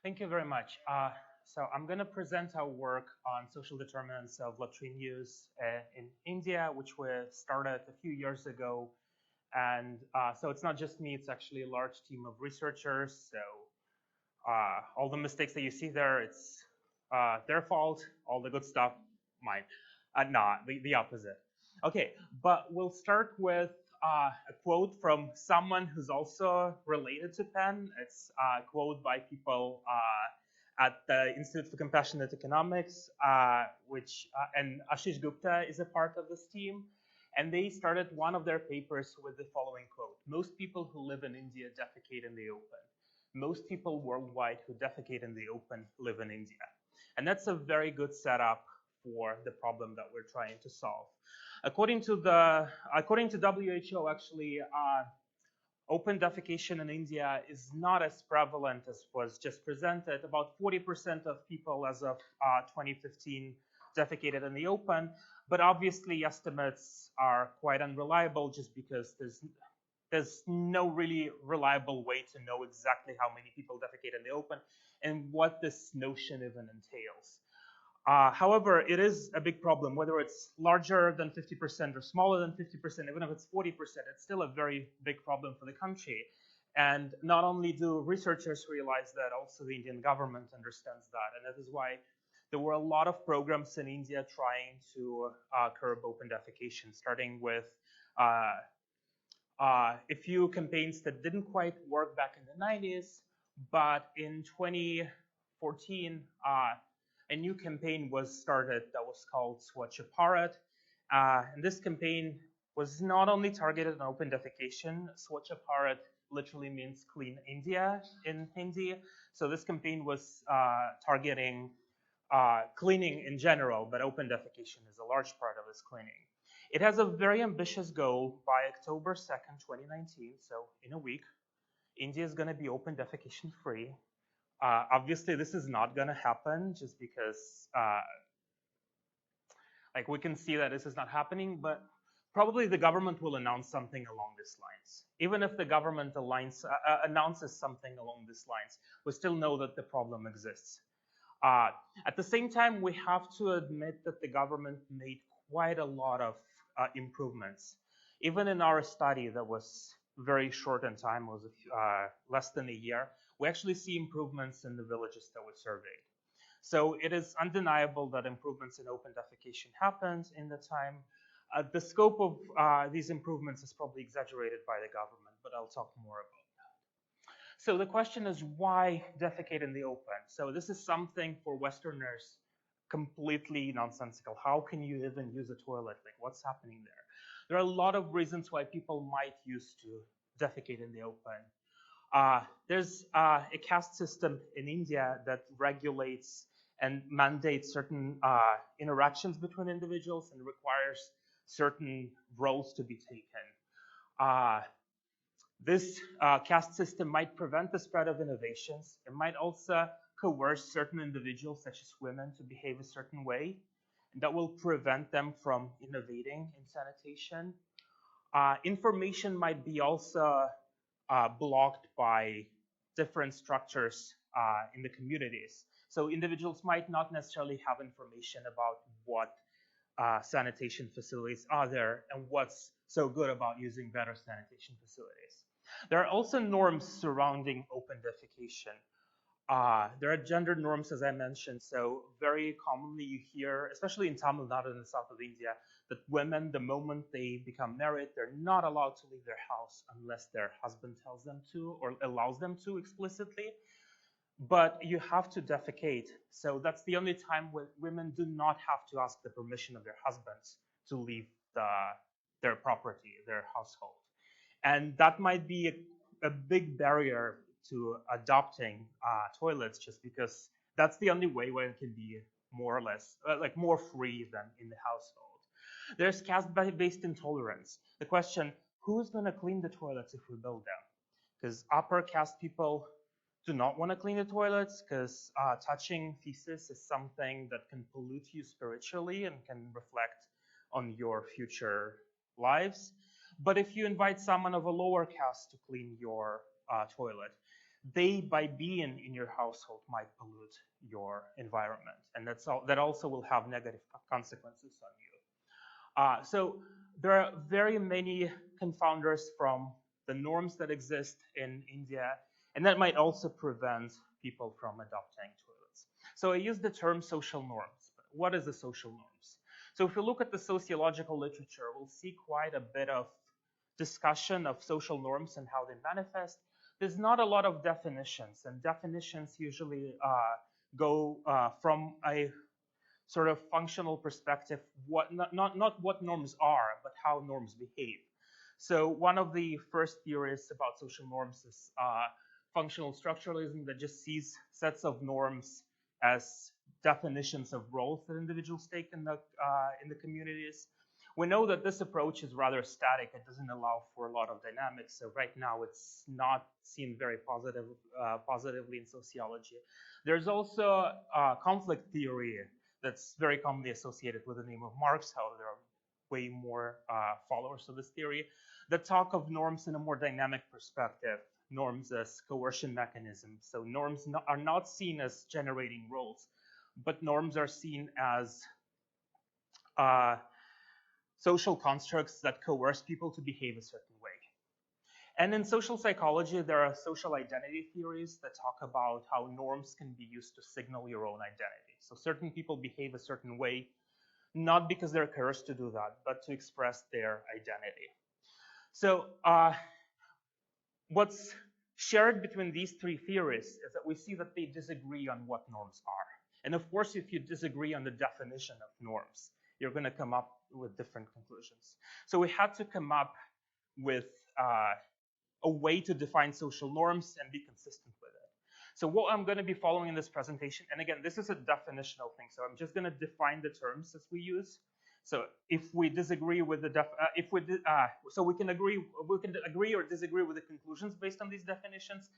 Thank you very much. So I'm going to present our work on social determinants of latrine use in India, which we started a few years ago. And so it's not just me, it's actually a large team of researchers. So all the mistakes that you see there, it's their fault. All the good stuff, mine. No, the opposite. Okay, but we'll start with a quote from someone who's also related to Penn. It's a quote by people at the Institute for Compassionate Economics, and Ashish Gupta is a part of this team. And they started one of their papers with the following quote: "Most people who live in India defecate in the open. Most people worldwide who defecate in the open live in India." And that's a very good setup for the problem that we're trying to solve. According to WHO, actually, open defecation in India is not as prevalent as was just presented. About 40% of people as of 2015 defecated in the open, but obviously estimates are quite unreliable just because there's no really reliable way to know exactly how many people defecate in the open and what this notion even entails. However, it is a big problem, whether it's larger than 50% or smaller than 50%, even if it's 40%, it's still a very big problem for the country. And not only do researchers realize that, also the Indian government understands that. And that is why there were a lot of programs in India trying to curb open defecation, starting with a few campaigns that didn't quite work back in the 90s. But in 2014, a new campaign was started that was called Swachh Bharat. And this campaign was not only targeted on open defecation. Swachh Bharat literally means clean India in Hindi. So this campaign was targeting cleaning in general, but open defecation is a large part of this cleaning. It has a very ambitious goal by October 2nd, 2019. So in a week, India is going to be open defecation free. Obviously, this is not going to happen just because we can see that this is not happening, but probably the government will announce something along these lines. Even if the government announces something along these lines, we still know that the problem exists. At the same time, we have to admit that the government made quite a lot of improvements. Even in our study that was very short in time, was less than a year, we actually see improvements in the villages that we surveyed. So it is undeniable that improvements in open defecation happened in the time. The scope of these improvements is probably exaggerated by the government, but I'll talk more about that. So the question is, why defecate in the open? So this is something for Westerners completely nonsensical. How can you even use a toilet? Like, what's happening there? There are a lot of reasons why people might use to defecate in the open. There's a caste system in India that regulates and mandates certain interactions between individuals and requires certain roles to be taken. This caste system might prevent the spread of innovations. It might also coerce certain individuals, such as women, to behave a certain way. And that will prevent them from innovating in sanitation. Information might be also blocked by different structures in the communities. So individuals might not necessarily have information about what sanitation facilities are there and what's so good about using better sanitation facilities. There are also norms surrounding open defecation. There are gender norms, as I mentioned. So very commonly you hear, especially in Tamil Nadu in the south of India, that women, the moment they become married, they're not allowed to leave their house unless their husband tells them to or allows them to explicitly. But you have to defecate. So that's the only time when women do not have to ask the permission of their husbands to leave their property, their household. And that might be a big barrier to adopting toilets, just because that's the only way where it can be more or less more free than in the household. There's caste-based intolerance. The question, who's going to clean the toilets if we build them? Because upper caste people do not want to clean the toilets because touching feces is something that can pollute you spiritually and can reflect on your future lives. But if you invite someone of a lower caste to clean your toilet, they, by being in your household, might pollute your environment, and that also will have negative consequences on you. So there are very many confounders from the norms that exist in India, and that might also prevent people from adopting toilets. So I use the term social norms. What is the social norms? So if you look at the sociological literature, we'll see quite a bit of discussion of social norms and how they manifest. There's not a lot of definitions, and definitions usually go from a sort of functional perspective, not what norms are, but how norms behave. So one of the first theories about social norms is functional structuralism, that just sees sets of norms as definitions of roles that individuals take in the communities. We know that this approach is rather static. It doesn't allow for a lot of dynamics. So right now, it's not seen very positively in sociology. There's also conflict theory that's very commonly associated with the name of Marx. However, there are way more followers of this theory that talk of norms in a more dynamic perspective. Norms as coercion mechanisms. So norms are not seen as generating roles, but norms are seen as social constructs that coerce people to behave a certain way. And in social psychology, there are social identity theories that talk about how norms can be used to signal your own identity. So certain people behave a certain way, not because they're coerced to do that, but to express their identity. So what's shared between these three theories is that we see that they disagree on what norms are. And of course, if you disagree on the definition of norms, you're going to come up with different conclusions. So we had to come up with a way to define social norms and be consistent with it. So what I'm going to be following in this presentation, and again, this is a definitional thing, so I'm just going to define the terms as we use. So if we disagree with the so we can agree or disagree with the conclusions based on these definitions.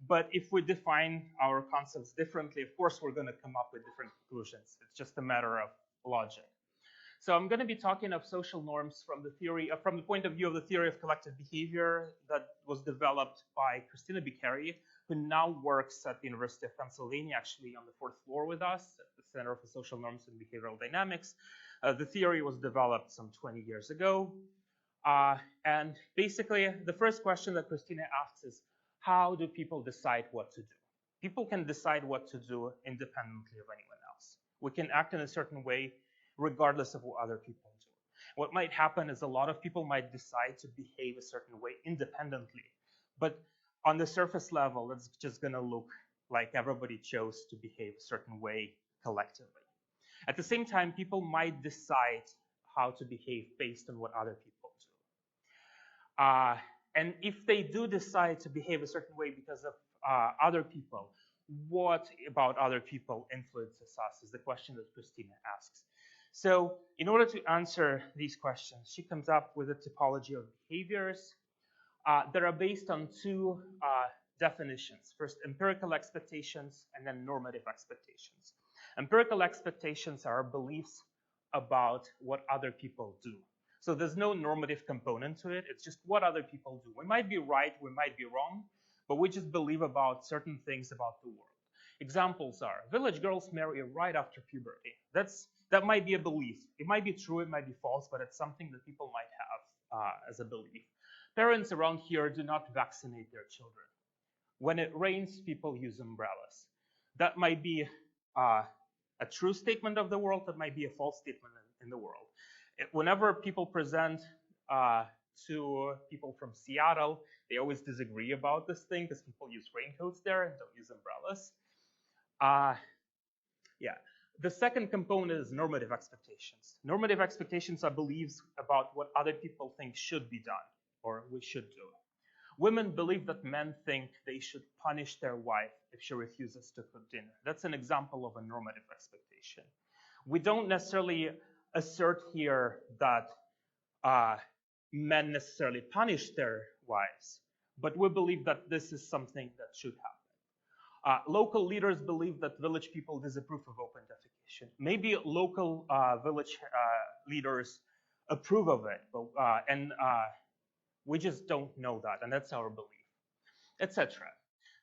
But if we define our concepts differently, of course, we're going to come up with different conclusions. It's just a matter of logic. So I'm going to be talking of social norms from the point of view of the theory of collective behavior that was developed by Christina Bicchieri, who now works at the University of Pennsylvania, actually on the 4th floor with us at the Center for Social Norms and Behavioral Dynamics. The theory was developed some 20 years ago. And basically, the first question that Christina asks is, how do people decide what to do? People can decide what to do independently of anyone else. We can act in a certain way regardless of what other people do. What might happen is a lot of people might decide to behave a certain way independently, but on the surface level, it's just going to look like everybody chose to behave a certain way collectively. At the same time, people might decide how to behave based on what other people do. And if they do decide to behave a certain way because of other people, what about other people influences us is the question that Christina asks. So in order to answer these questions, she comes up with a typology of behaviors that are based on two definitions. First, empirical expectations, and then normative expectations. Empirical expectations are beliefs about what other people do. So there's no normative component to it. It's just what other people do. We might be right, we might be wrong, but we just believe about certain things about the world. Examples are village girls marry right after puberty. That might be a belief. It might be true, it might be false, but it's something that people might have as a belief. Parents around here do not vaccinate their children. When it rains, people use umbrellas. That might be a true statement of the world, that might be a false statement in the world. Whenever people present to people from Seattle, they always disagree about this thing because people use raincoats there and don't use umbrellas. The second component is normative expectations. Normative expectations are beliefs about what other people think should be done or we should do. Women believe that men think they should punish their wife if she refuses to cook dinner. That's an example of a normative expectation. We don't necessarily assert here that men necessarily punish their wives, but we believe that this is something that should happen. Local leaders believe that village people disapprove of open defecation. Maybe local village leaders approve of it, but, and we just don't know that, and that's our belief, etc.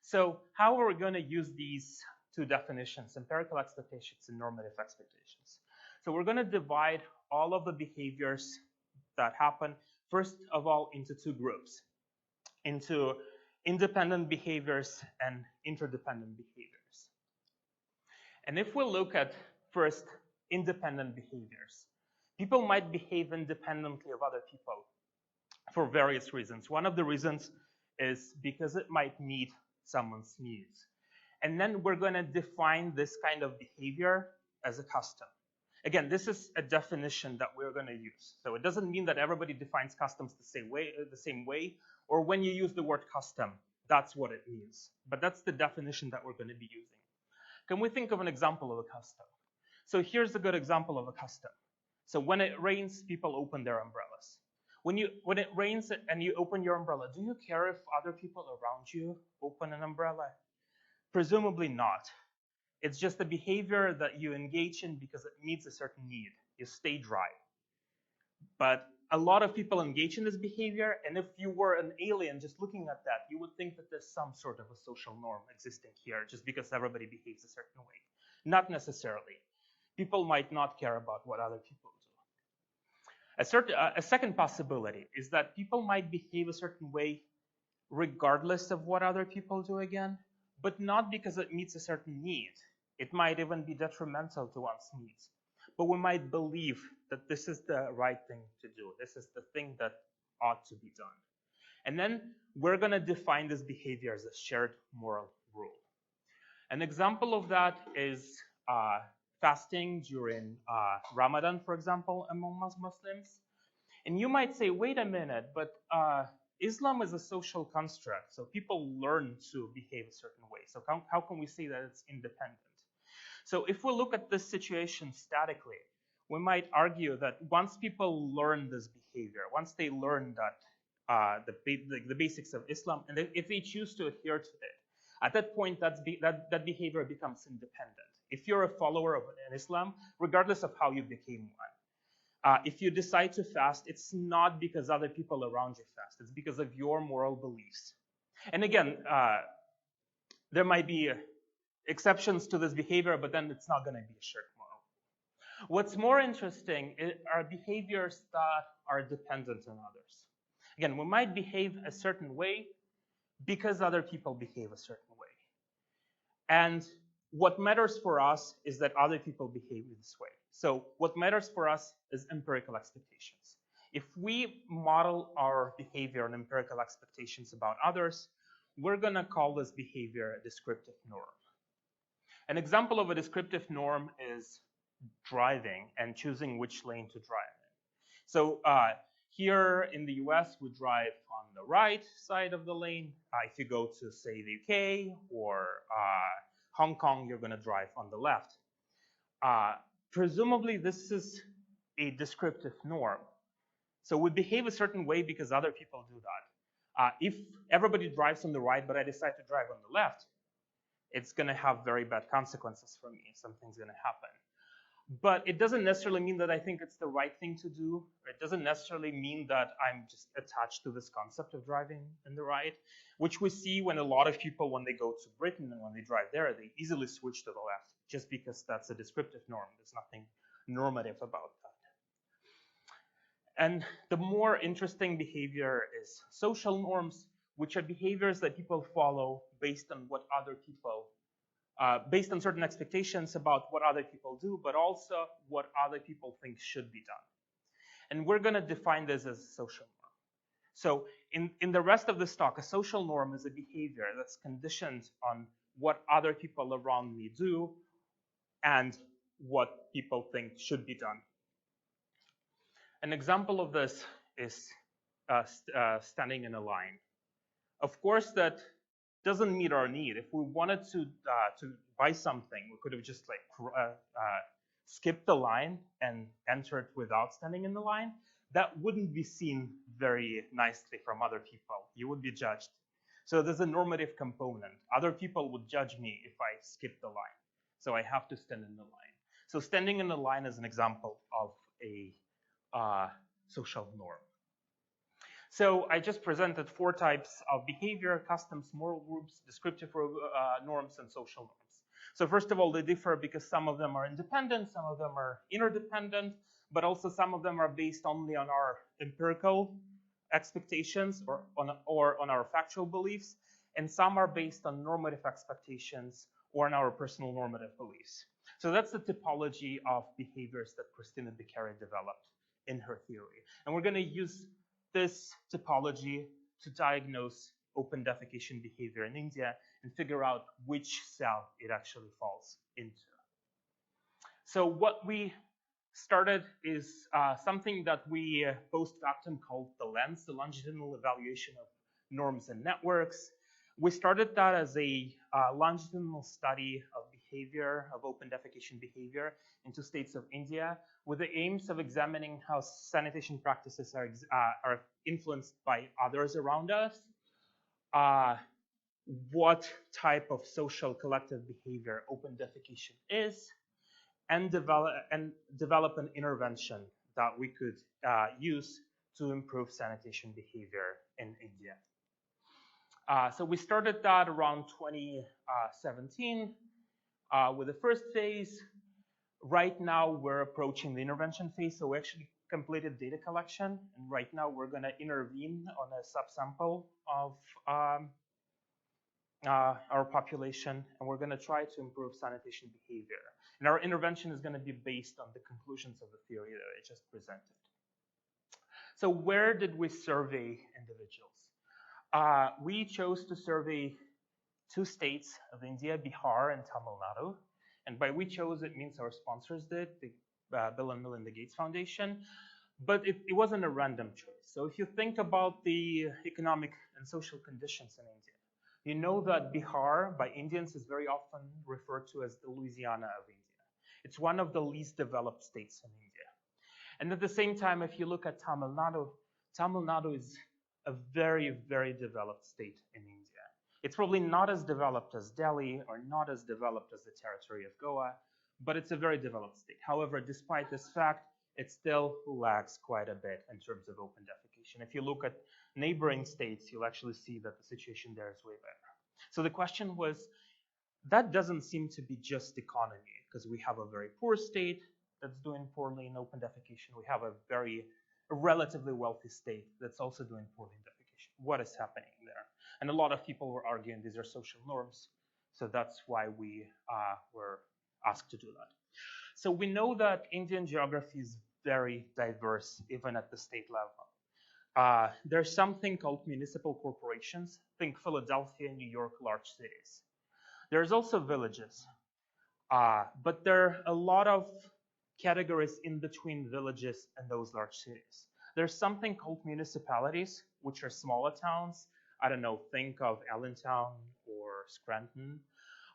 So how are we going to use these two definitions, empirical expectations and normative expectations? So we're going to divide all of the behaviors that happen, first of all, into two groups, into independent behaviors and interdependent behaviors. And if we look at first independent behaviors, people might behave independently of other people for various reasons. One of the reasons is because it might meet someone's needs. And then we're going to define this kind of behavior as a custom. Again, this is a definition that we're going to use. So it doesn't mean that everybody defines customs the same way, or when you use the word custom, that's what it means. But that's the definition that we're going to be using. Can we think of an example of a custom? So here's a good example of a custom. So when it rains, people open their umbrellas. When it rains and you open your umbrella, do you care if other people around you open an umbrella? Presumably not. It's just a behavior that you engage in because it meets a certain need. You stay dry. But a lot of people engage in this behavior, and if you were an alien just looking at that, you would think that there's some sort of a social norm existing here just because everybody behaves a certain way. Not necessarily. People might not care about what other people do. A second possibility is that people might behave a certain way regardless of what other people do again, but not because it meets a certain need. It might even be detrimental to one's needs. But we might believe that this is the right thing to do. This is the thing that ought to be done. And then we're going to define this behavior as a shared moral rule. An example of that is fasting during Ramadan, for example, among Muslims. And you might say, wait a minute, but Islam is a social construct, so people learn to behave a certain way. So how can we say that it's independent? So if we look at this situation statically, we might argue that once people learn this behavior, once they learn that the basics of Islam, and if they choose to adhere to it, at that point that behavior becomes independent. If you're a follower of an Islam, regardless of how you became one, if you decide to fast, it's not because other people around you fast. It's because of your moral beliefs. And again, there might be exceptions to this behavior, but then it's not going to be a shared moral. What's more interesting are behaviors that are dependent on others. Again, we might behave a certain way because other people behave a certain way. And what matters for us is that other people behave this way. So what matters for us is empirical expectations. If we model our behavior on empirical expectations about others, we're going to call this behavior a descriptive norm. An example of a descriptive norm is driving and choosing which lane to drive in. So here in the US, we drive on the right side of the lane. If you go to, say, the UK or Hong Kong, you're going to drive on the left. Presumably, this is a descriptive norm. So we behave a certain way because other people do that. If everybody drives on the right, but I decide to drive on the left, it's going to have very bad consequences for me. Something's going to happen. But it doesn't necessarily mean that I think it's the right thing to do. It doesn't necessarily mean that I'm just attached to this concept of driving in the right, which we see when a lot of people, when they go to Britain and when they drive there, they easily switch to the left just because that's a descriptive norm. There's nothing normative about that. And the more interesting behavior is social norms, which are behaviors that people follow based on what other people, based on certain expectations about what other people do, but also what other people think should be done. And we're going to define this as a social norm. So in the rest of this talk, a social norm is a behavior that's conditioned on what other people around me do and what people think should be done. An example of this is standing in a line. Of course, that doesn't meet our need. If we wanted to buy something, we could have just skipped the line and entered without standing in the line. That wouldn't be seen very nicely from other people. You would be judged. So there's a normative component. Other people would judge me if I skip the line. So I have to stand in the line. So standing in the line is an example of a social norm. So I just presented 4 types of behavior: customs, moral groups, descriptive norms, and social norms. So first of all, they differ because some of them are independent, some of them are interdependent, but also some of them are based only on our empirical expectations or on our factual beliefs, and some are based on normative expectations or on our personal normative beliefs. So that's the typology of behaviors that Christina Bicchieri developed in her theory. And we're going to use this typology to diagnose open defecation behavior in India and figure out which cell it actually falls into. So what we started is something that we post factum called the LENNS, the Longitudinal Evaluation of Norms and Networks. We started that as a longitudinal study of behavior, of open defecation behavior in 2 states of India, with the aims of examining how sanitation practices are influenced by others around us, what type of social collective behavior open defecation is, and develop an intervention that we could use to improve sanitation behavior in India. So we started that around 2017 with the first phase. Right now we're approaching the intervention phase, so we actually completed data collection, and right now we're going to intervene on a subsample of our population, and we're going to try to improve sanitation behavior. And our intervention is going to be based on the conclusions of the theory that I just presented. So where did we survey individuals? We chose to survey 2 states of India, Bihar and Tamil Nadu. And by we chose, it means our sponsors did, the Bill and Melinda Gates Foundation. But it wasn't a random choice. So if you think about the economic and social conditions in India, you know that Bihar by Indians is very often referred to as the Louisiana of India. It's one of the least developed states in India. And at the same time, if you look at Tamil Nadu is a very, very developed state in India. It's probably not as developed as Delhi or not as developed as the territory of Goa, but it's a very developed state. However, despite this fact, it still lags quite a bit in terms of open defecation. If you look at neighboring states, you'll actually see that the situation there is way better. So the question was, that doesn't seem to be just economy, because we have a very poor state that's doing poorly in open defecation. We have a relatively wealthy state that's also doing poorly in defecation. What is happening there? And a lot of people were arguing these are social norms. So that's why we were asked to do that. So we know that Indian geography is very diverse, even at the state level. There's something called municipal corporations. Think Philadelphia, New York, large cities. There's also villages. But there are a lot of categories in between villages and those large cities. There's something called municipalities, which are smaller towns. I don't know, think of Allentown or Scranton.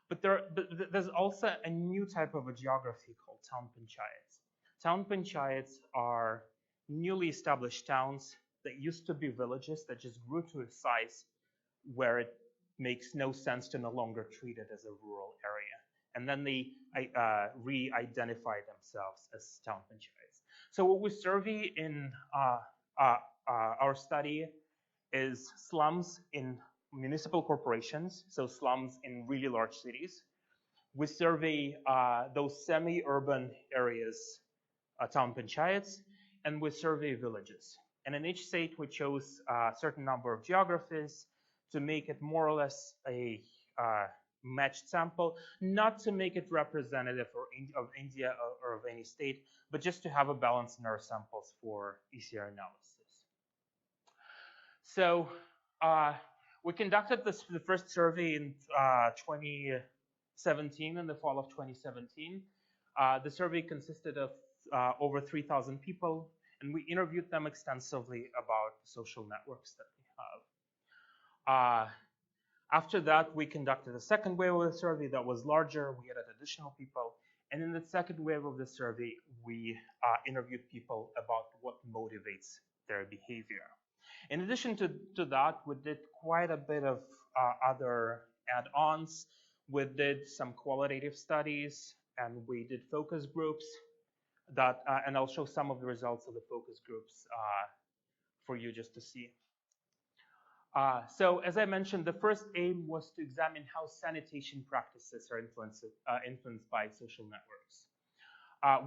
But there's also a new type of a geography called town panchayats. Town panchayats are newly established towns that used to be villages that just grew to a size where it makes no sense to no longer treat it as a rural area. And then they re-identify themselves as town panchayats. So what we survey in our study is slums in municipal corporations, so slums in really large cities. We survey those semi-urban areas, town panchayats, and we survey villages. And in each state, we chose a certain number of geographies to make it more or less a matched sample, not to make it representative of India or of any state, but just to have a balance in our samples for easier analysis. So we conducted the first survey in 2017, in the fall of 2017. The survey consisted of over 3,000 people, and we interviewed them extensively about the social networks that we have. After that, we conducted a second wave of the survey that was larger. We added additional people. And in the second wave of the survey, we interviewed people about what motivates their behavior. In addition to that, we did quite a bit of other add-ons. We did some qualitative studies, and we did focus groups. And I'll show some of the results of the focus groups for you just to see. So as I mentioned, the first aim was to examine how sanitation practices are influenced by social networks.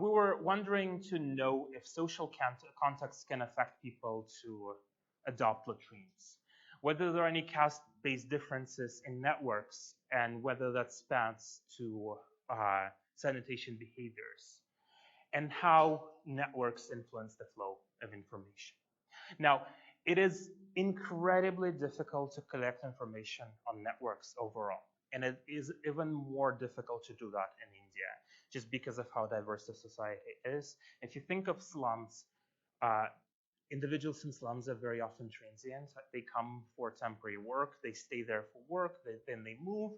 We were wondering to know if social contexts can affect people to adopt latrines, whether there are any caste-based differences in networks, and whether that spans to sanitation behaviors, and how networks influence the flow of information. Now, it is incredibly difficult to collect information on networks overall, and it is even more difficult to do that in India, just because of how diverse the society is. If you think of slums, individuals in slums are very often transient. They come for temporary work, they stay there for work, then they move,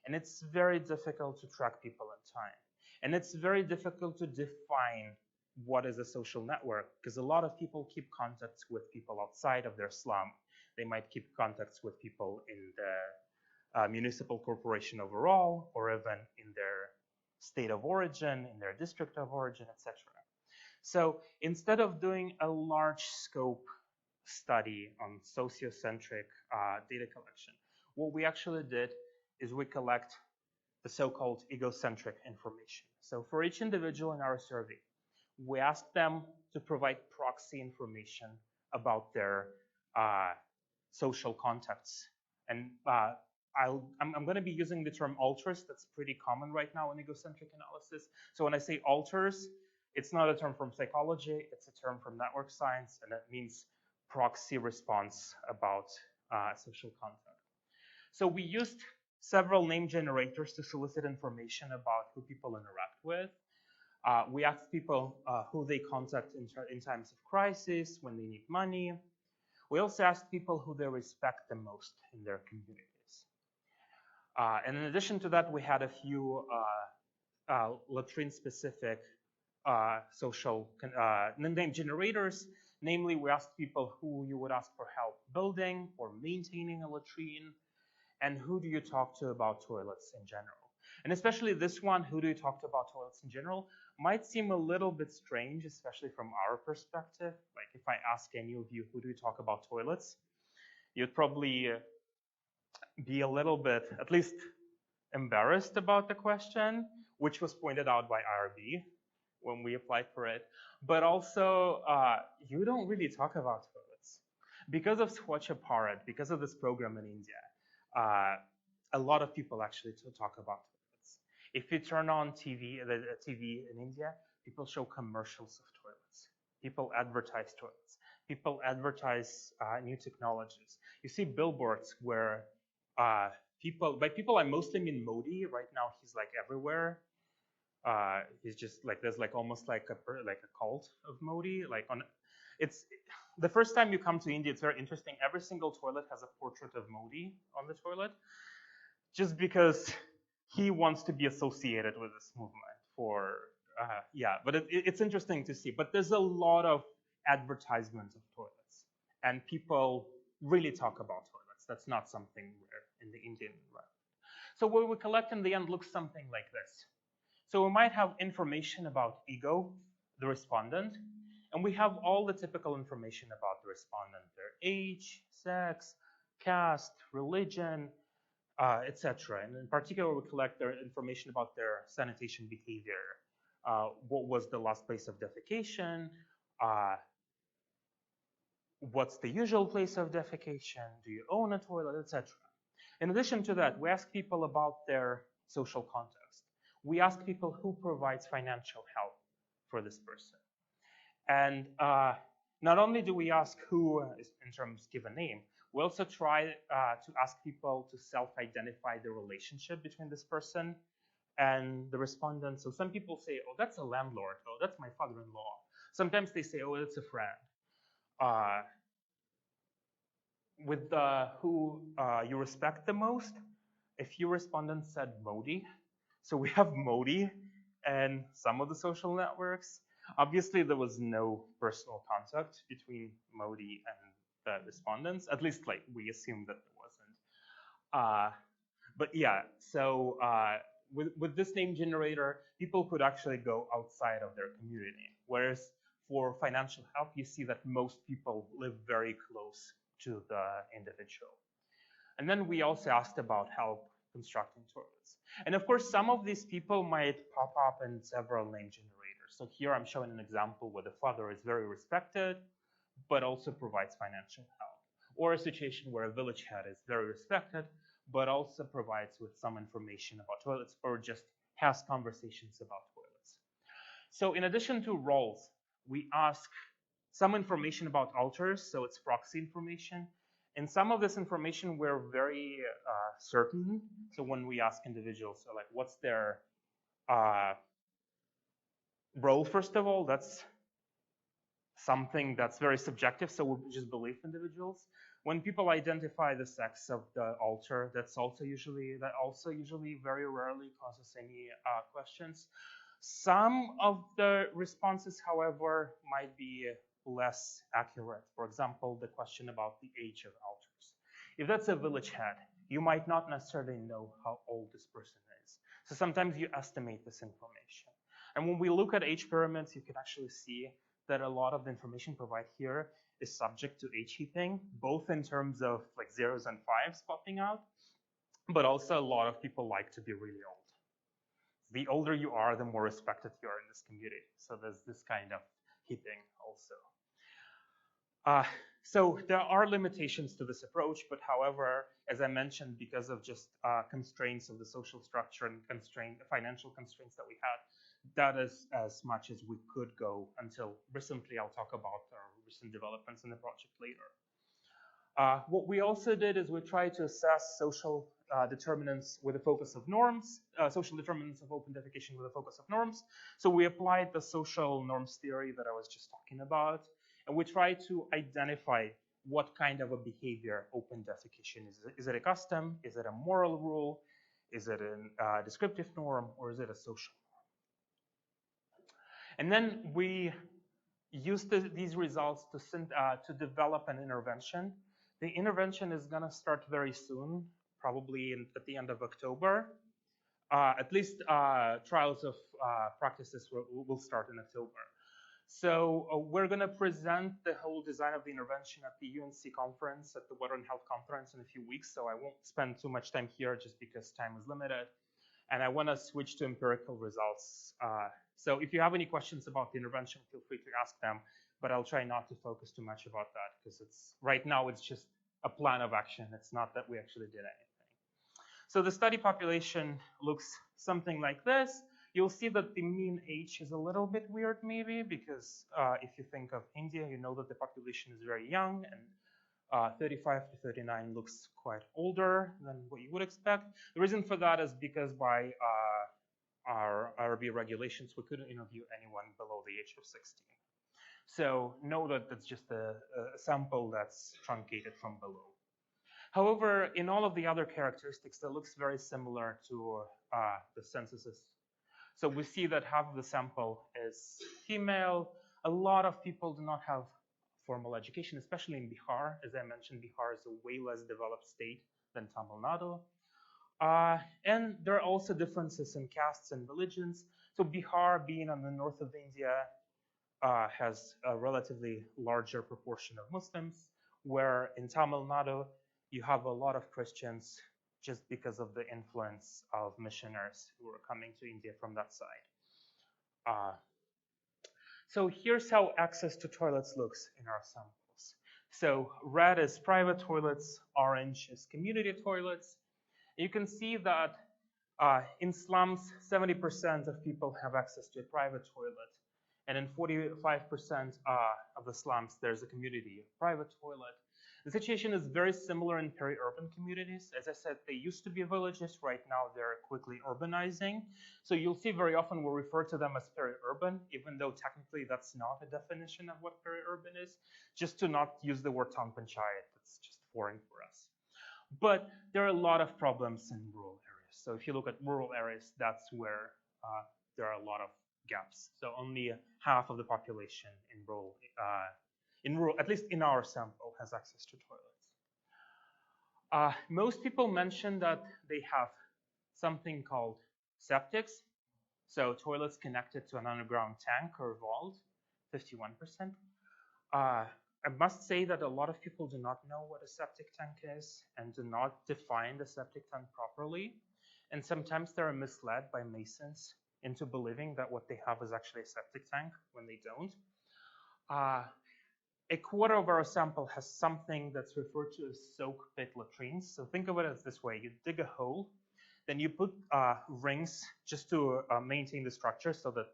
and it's very difficult to track people in time. And it's very difficult to define what is a social network, because a lot of people keep contacts with people outside of their slum. They might keep contacts with people in the municipal corporation overall, or even in their state of origin, in their district of origin, etc. So instead of doing a large scope study on sociocentric data collection, what we actually did is we collect the so-called egocentric information. So for each individual in our survey, we asked them to provide proxy information about their social contacts. And I'm going to be using the term alters. That's pretty common right now in egocentric analysis. So when I say alters, it's not a term from psychology, it's a term from network science, and it means proxy response about social contact. So we used several name generators to solicit information about who people interact with. We asked people who they contact in times of crisis, when they need money. We also asked people who they respect the most in their communities. And in addition to that, we had a few latrine-specific social name generators. Namely, we asked people who you would ask for help building or maintaining a latrine, and who do you talk to about toilets in general. And especially this one, who do you talk to about toilets in general, might seem a little bit strange, especially from our perspective. Like if I ask any of you, who do you talk about toilets, you'd probably be a little bit, at least embarrassed about the question, which was pointed out by IRB when we applied for it. But also, you don't really talk about toilets. Because of Swachh Bharat, because of this program in India, a lot of people actually talk about toilets. If you turn on TV, the TV in India, people show commercials of toilets. People advertise toilets. People advertise new technologies. You see billboards where by people I mostly mean Modi. Right now he's like everywhere. He's just like, there's like almost like a cult of Modi. It's the first time you come to India, it's very interesting. Every single toilet has a portrait of Modi on the toilet, just because he wants to be associated with this movement. But it's interesting to see. But there's a lot of advertisements of toilets, and people really talk about toilets. That's not something rare in the Indian environment. So what we collect in the end looks something like this. So we might have information about ego, the respondent, and we have all the typical information about the respondent: their age, sex, caste, religion, etc. And in particular, we collect their information about their sanitation behavior. What was the last place of defecation? What's the usual place of defecation? Do you own a toilet, etc. In addition to that, we ask people about their social context. We ask people who provides financial help for this person. And not only do we ask who, in terms give a name, we also try to ask people to self-identify the relationship between this person and the respondent. So some people say, oh, that's a landlord. Oh, that's my father-in-law. Sometimes they say, oh, it's a friend. With who you respect the most, a few respondents said Modi. So we have Modi and some of the social networks. Obviously, there was no personal contact between Modi and the respondents. At least, like, we assumed that there wasn't. But yeah, so with this name generator, people could actually go outside of their community. Whereas for financial help, you see that most people live very close to the individual. And then we also asked about help constructing toilets. And of course, some of these people might pop up in several name generators. So here I'm showing an example where the father is very respected, but also provides financial help. Or a situation where a village head is very respected, but also provides with some information about toilets or just has conversations about toilets. So in addition to roles, we ask some information about alters, so it's proxy information. And some of this information we're very certain. So when we ask individuals, so like, what's their role, first of all, that's something that's very subjective, so we just believe individuals. When people identify the sex of the alter, that also usually very rarely causes any questions. Some of the responses, however, might be less accurate. For example, the question about the age of alters. If that's a village head, you might not necessarily know how old this person is. So sometimes you estimate this information. And when we look at age pyramids, you can actually see that a lot of the information provided here is subject to age heaping, both in terms of like zeros and fives popping out, but also a lot of people like to be really old. The older you are, the more respected you are in this community. So there's this kind of heaping also. So there are limitations to this approach, but however, as I mentioned, because of just constraints of the social structure and financial constraints that we had, that is as much as we could go until recently. I'll talk about our recent developments in the project later. What we also did is we tried to assess social determinants with a focus of norms, social determinants of open defecation with a focus of norms. So we applied the social norms theory that I was just talking about, and we tried to identify what kind of a behavior open defecation is. Is it a custom? Is it a moral rule? Is it a descriptive norm? Or is it a social norm? And then we used these results to develop an intervention. The intervention is going to start very soon, probably at the end of October. At least trials of practices will start in October. So we're going to present the whole design of the intervention at the UNC conference, at the Water and Health conference in a few weeks. So I won't spend too much time here just because time is limited. And I want to switch to empirical results. So if you have any questions about the intervention, feel free to ask them. But I'll try not to focus too much about that because right now it's just a plan of action. It's not that we actually did anything. So the study population looks something like this. You'll see that the mean age is a little bit weird maybe because if you think of India, you know that the population is very young and 35 to 39 looks quite older than what you would expect. The reason for that is because by our IRB regulations, we couldn't interview anyone below the age of 16. So know that that's just a sample that's truncated from below. However, in all of the other characteristics, that looks very similar to the censuses. So we see that half of the sample is female. A lot of people do not have formal education, especially in Bihar. As I mentioned, Bihar is a way less developed state than Tamil Nadu. And there are also differences in castes and religions. So Bihar, being on the north of India, has a relatively larger proportion of Muslims, where in Tamil Nadu, you have a lot of Christians just because of the influence of missionaries who are coming to India from that side. So here's how access to toilets looks in our samples. So red is private toilets, orange is community toilets. You can see that in slums, 70% of people have access to a private toilet. And in 45% of the slums, there's a community private toilet. The situation is very similar in peri-urban communities. As I said, they used to be villages. Right now, they're quickly urbanizing. So you'll see very often we refer to them as peri-urban, even though technically that's not a definition of what peri-urban is, just to not use the word town panchayat. That's just foreign for us. But there are a lot of problems in rural areas. So if you look at rural areas, that's where there are a lot of gaps. So only half of the population in rural, at least in our sample, has access to toilets. Most people mention that they have something called septics. So toilets connected to an underground tank or vault, 51%. I must say that a lot of people do not know what a septic tank is and do not define the septic tank properly. And sometimes they are misled by masons into believing that what they have is actually a septic tank when they don't. A quarter of our sample has something that's referred to as soak pit latrines. So think of it as this way. You dig a hole, then you put rings just to maintain the structure so that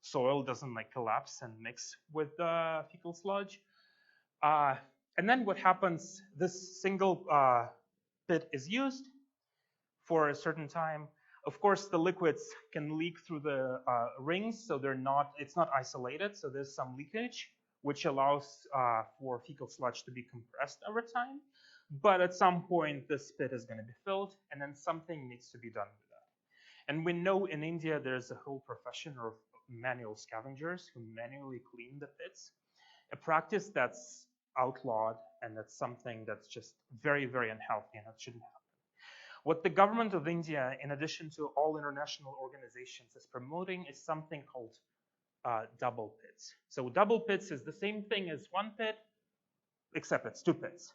soil doesn't collapse and mix with the fecal sludge. And then what happens, this single pit is used for a certain time. Of course, the liquids can leak through the rings, so it's not isolated, so there's some leakage, which allows for fecal sludge to be compressed over time. But at some point, this pit is going to be filled, and then something needs to be done with that. And we know in India, there's a whole profession of manual scavengers who manually clean the pits, a practice that's outlawed, and that's something that's just very, very unhealthy, and that shouldn't happen. What the government of India, in addition to all international organizations, is promoting is something called double pits. So double pits is the same thing as one pit, except it's two pits.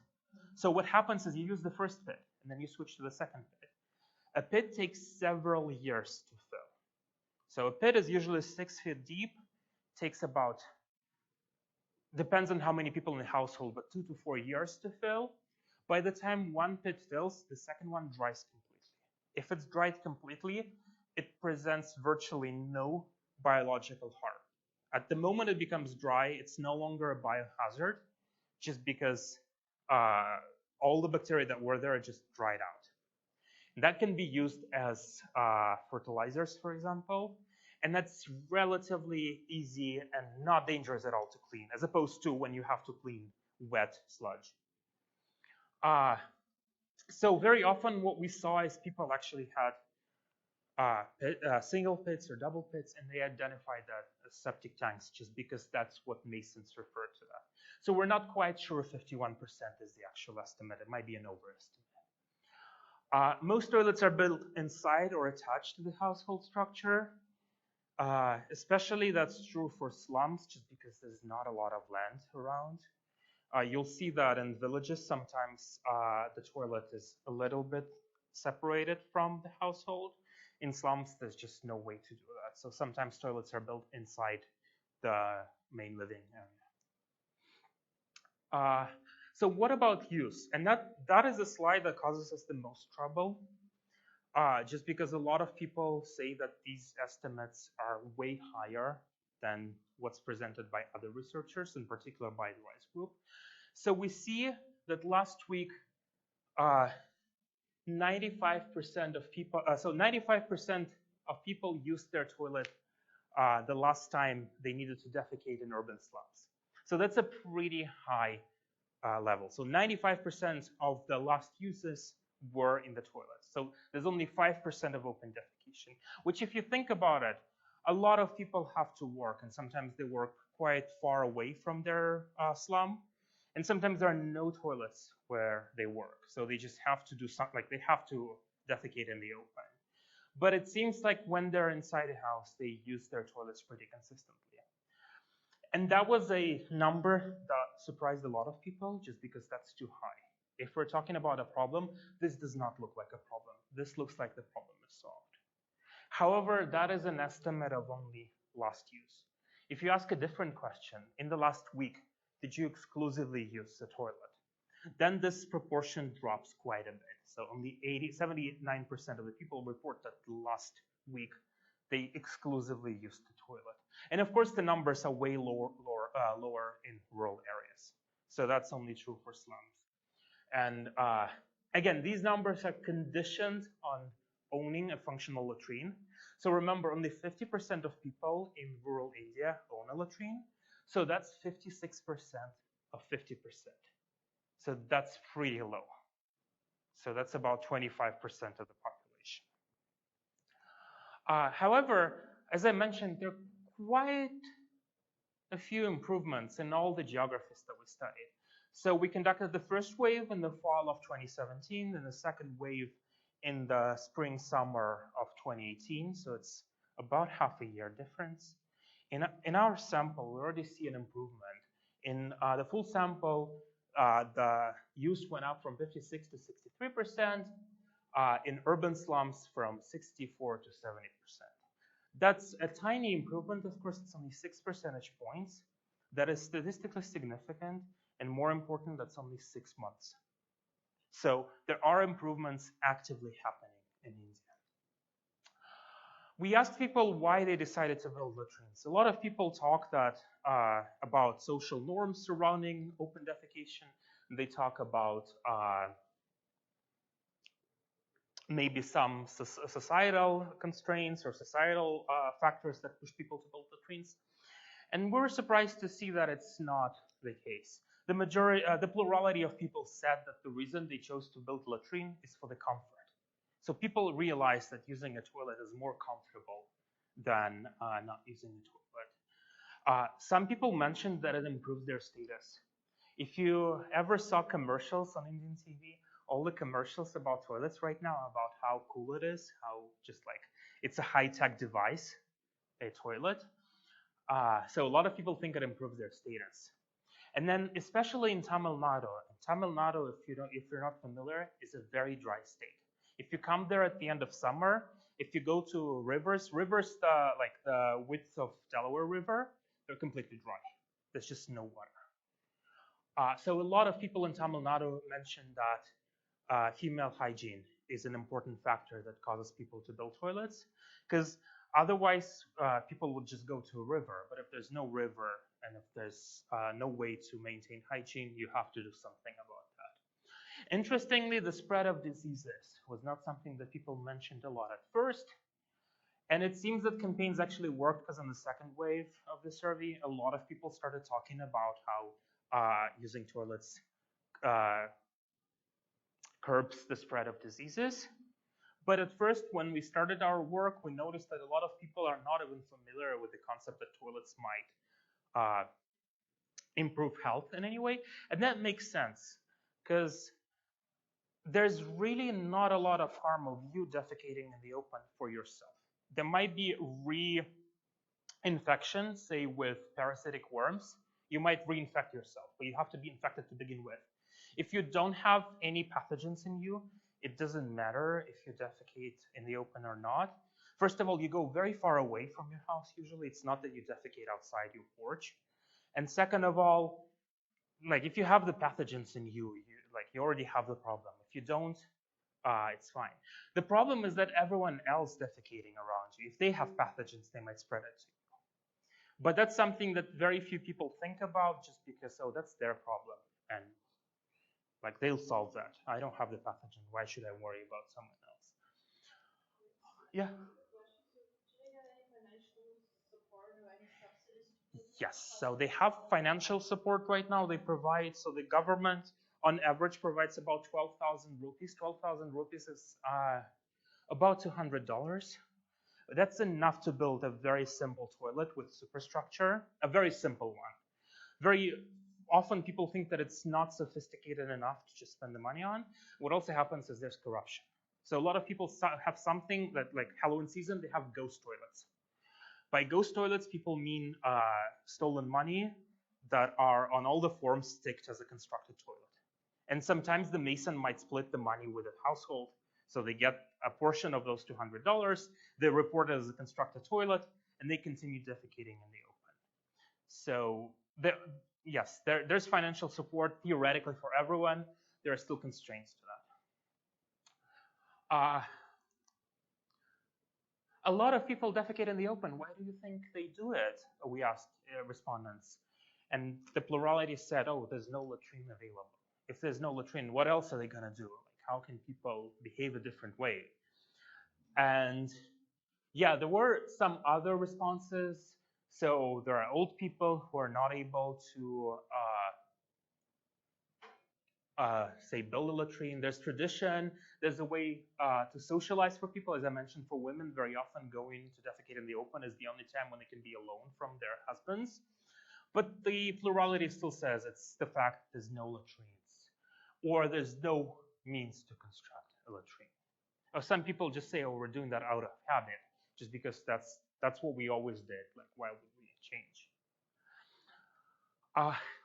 So what happens is you use the first pit, and then you switch to the second pit. A pit takes several years to fill. So a pit is usually 6 feet deep, takes about, depends on how many people in the household, but 2 to 4 years to fill. By the time one pit fills, the second one dries completely. If it's dried completely, it presents virtually no biological harm. At the moment it becomes dry, it's no longer a biohazard, just because all the bacteria that were there are just dried out. And that can be used as fertilizers, for example, and that's relatively easy and not dangerous at all to clean, as opposed to when you have to clean wet sludge. So very often what we saw is people actually had single pits or double pits, and they identified that as septic tanks just because that's what masons refer to that. So we're not quite sure 51% is the actual estimate. It might be an overestimate. Most toilets are built inside or attached to the household structure. Especially that's true for slums, just because there's not a lot of land around. You'll see that in villages, sometimes the toilet is a little bit separated from the household. In slums, there's just no way to do that. So sometimes toilets are built inside the main living area. So what about use? And that is a slide that causes us the most trouble, just because a lot of people say that these estimates are way higher than what's presented by other researchers, in particular by the Rice Group. So we see that last week, 95% of people, 95% of people used their toilet the last time they needed to defecate in urban slums. So that's a pretty high level. So 95% of the last uses were in the toilet. So there's only 5% of open defecation, which, if you think about it, a lot of people have to work, and sometimes they work quite far away from their slum, and sometimes there are no toilets where they work. So they just have to do something, like they have to defecate in the open. But it seems like when they're inside a house, they use their toilets pretty consistently. And that was a number that surprised a lot of people, just because that's too high. If we're talking about a problem, this does not look like a problem. This looks like the problem is solved. However, that is an estimate of only last use. If you ask a different question, in the last week, did you exclusively use the toilet? Then this proportion drops quite a bit. So only 79% of the people report that last week they exclusively used the toilet. And of course, the numbers are way lower in rural areas. So that's only true for slums. And again, these numbers are conditioned on owning a functional latrine. So remember, only 50% of people in rural India own a latrine. So that's 56% of 50%. So that's pretty low. So that's about 25% of the population. However, as I mentioned, there are quite a few improvements in all the geographies that we studied. So we conducted the first wave in the fall of 2017 and the second wave in the spring, summer of 2018. So it's about half a year difference. In our sample, we already see an improvement In the full sample, the use went up from 56 to 63%. In urban slums, from 64 to 70%. That's a tiny improvement. Of course, it's only 6 percentage points. That is statistically significant, and more important, that's only 6 months. So there are improvements actively happening in India. We asked people why they decided to build latrines. A lot of people talk about social norms surrounding open defecation. They talk about maybe some societal constraints or societal factors that push people to build latrines. And we're surprised to see that it's not the case. The plurality of people said that the reason they chose to build latrine is for the comfort. So people realize that using a toilet is more comfortable than not using a toilet. Some people mentioned that it improves their status. If you ever saw commercials on Indian TV, all the commercials about toilets right now, about how cool it is, how just like it's a high-tech device, a toilet. So a lot of people think it improves their status. And then especially in Tamil Nadu, if you're not familiar, is a very dry state. If you come there at the end of summer, if you go to rivers like the width of Delaware River, they're completely dry. There's just no water. So a lot of people in Tamil Nadu mentioned that female hygiene is an important factor that causes people to build toilets, because otherwise people would just go to a river. But if there's no river and if there's no way to maintain hygiene, you have to do something about that. Interestingly, the spread of diseases was not something that people mentioned a lot at first. And it seems that campaigns actually worked, because in the second wave of the survey, a lot of people started talking about how using toilets curbs the spread of diseases. But at first, when we started our work, we noticed that a lot of people are not even familiar with the concept that toilets might improve health in any way. And that makes sense, because there's really not a lot of harm of you defecating in the open for yourself. There might be reinfection, say with parasitic worms. You might reinfect yourself, but you have to be infected to begin with. If you don't have any pathogens in you, it doesn't matter if you defecate in the open or not. First of all, you go very far away from your house. Usually it's not that you defecate outside your porch. And second of all, like if you have the pathogens in you, you already have the problem. If you don't, it's fine. The problem is that everyone else defecating around you, if they have pathogens, they might spread it to you. But that's something that very few people think about, just because, oh, that's their problem. And like they'll solve that. I don't have the pathogen. Why should I worry about someone else? Yeah. Yes. So they have financial support right now. They provide. So the government, on average, provides about 12,000 rupees. 12,000 rupees is about $200. That's enough to build a very simple toilet with superstructure, a very simple one. Very often people think that it's not sophisticated enough to just spend the money on. What also happens is there's corruption. So a lot of people have something that, like Halloween season, they have ghost toilets. By ghost toilets, people mean stolen money that are on all the forms sticked as a constructed toilet. And sometimes the mason might split the money with a household. So they get a portion of those $200, they report it as a constructed toilet, and they continue defecating in the open. So there's financial support theoretically for everyone. There are still constraints to that. A lot of people defecate in the open. Why do you think they do it? We asked respondents. And the plurality said, oh, there's no latrine available. If there's no latrine, what else are they going to do? Like, how can people behave a different way? And yeah, there were some other responses. So there are old people who are not able to, say, build a latrine. There's tradition. There's a way to socialize for people. As I mentioned, for women, very often going to defecate in the open is the only time when they can be alone from their husbands. But the plurality still says it's the fact there's no latrines, or there's no means to construct a latrine. Or some people just say, oh, we're doing that out of habit, just because that's what we always did. Like, why would we change?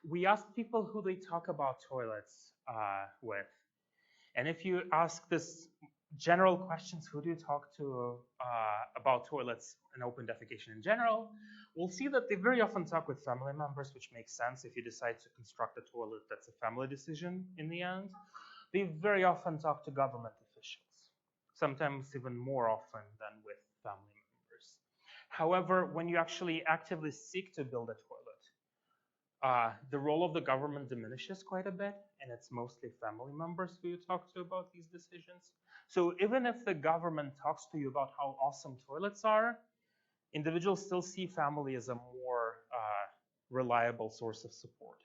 We asked people who they talk about toilets with. And if you ask this general questions, who do you talk to about toilets and open defecation in general, we'll see that they very often talk with family members, which makes sense if you decide to construct a toilet. That's a family decision in the end. They very often talk to government officials, sometimes even more often than with family members. However, when you actually actively seek to build a toilet, the role of the government diminishes quite a bit, and it's mostly family members who you talk to about these decisions. So even if the government talks to you about how awesome toilets are, individuals still see family as a more reliable source of support.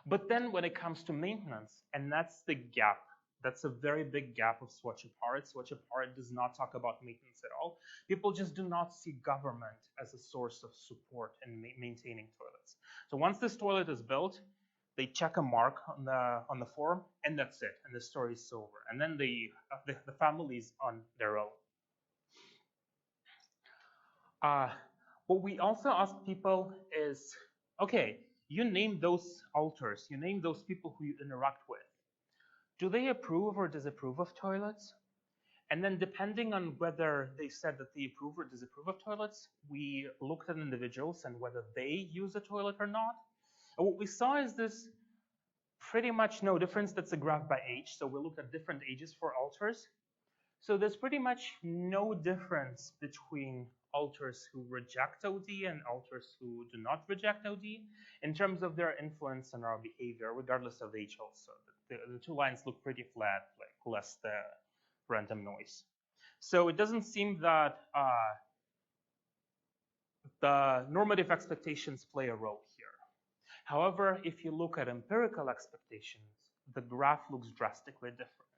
But then when it comes to maintenance, and that's the gap, that's a very big gap of Swachh-Bharat. Swachh-Bharat does not talk about maintenance at all. People just do not see government as a source of support in maintaining toilets. So once this toilet is built, they check a mark on the form, and that's it, and the story is over. And then the family's on their own. What we also ask people is, okay, you name those alters, you name those people who you interact with. Do they approve or disapprove of toilets? And then depending on whether they said that they approve or disapprove of toilets, we looked at individuals and whether they use a toilet or not. And what we saw is this pretty much no difference. That's a graph by age. So we looked at different ages for alters. So there's pretty much no difference between alters who reject OD and alters who do not reject OD in terms of their influence on our behavior, regardless of age also. The two lines look pretty flat, like less the random noise. So it doesn't seem that the normative expectations play a role here. However, if you look at empirical expectations, the graph looks drastically different.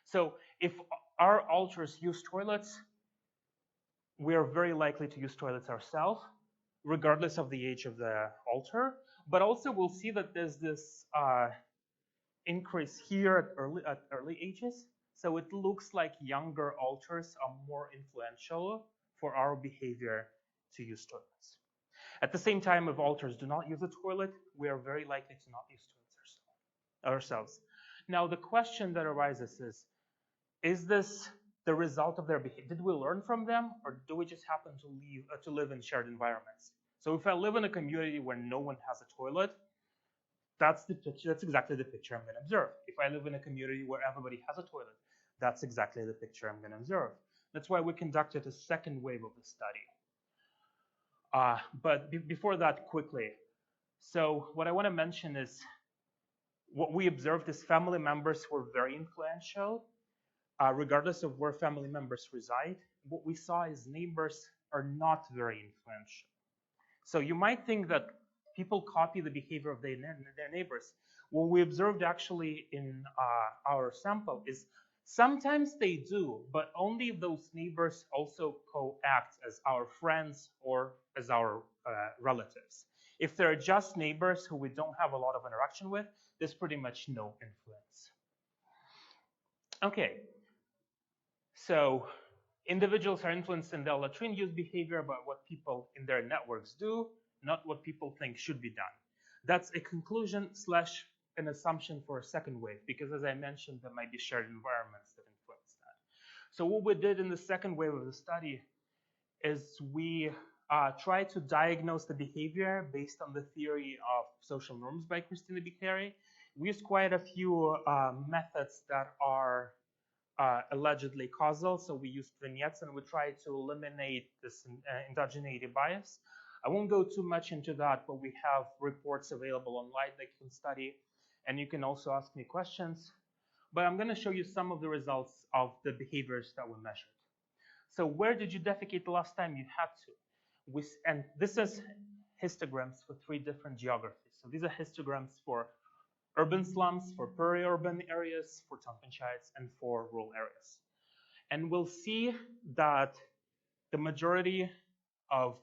So if our alters use toilets, we are very likely to use toilets ourselves, regardless of the age of the alter. But also we'll see that there's this increase here at early ages. So it looks like younger alters are more influential for our behavior to use toilets. At the same time, if alters do not use a toilet, we are very likely to not use toilets ourselves. Now, the question that arises is this the result of their behavior? Did we learn from them, or do we just happen to live in shared environments? So if I live in a community where no one has a toilet, that's exactly the picture I'm going to observe. If I live in a community where everybody has a toilet, that's exactly the picture I'm going to observe. That's why we conducted a second wave of the study. But before that, quickly. So what I want to mention is what we observed is family members were very influential, regardless of where family members reside. What we saw is neighbors are not very influential. So you might think that people copy the behavior of their neighbors. What we observed actually in our sample is sometimes they do, but only if those neighbors also co-act as our friends or as our relatives. If they're just neighbors who we don't have a lot of interaction with, there's pretty much no influence. Okay, so individuals are influenced in their latrine use behavior by what people in their networks do, not what people think should be done. That's a conclusion slash an assumption for a second wave, because as I mentioned, there might be shared environments that influence that. So what we did in the second wave of the study is we tried to diagnose the behavior based on the theory of social norms by Christina Bicchieri. We used quite a few methods that are allegedly causal. So we used vignettes and we tried to eliminate this endogeneity bias. I won't go too much into that, but we have reports available online that you can study, and you can also ask me questions. But I'm going to show you some of the results of the behaviors that we measured. So where did you defecate the last time you had to? And this is histograms for 3 different geographies. So these are histograms for urban slums, for peri-urban areas, for town panchayats, and for rural areas. And we'll see that the majority of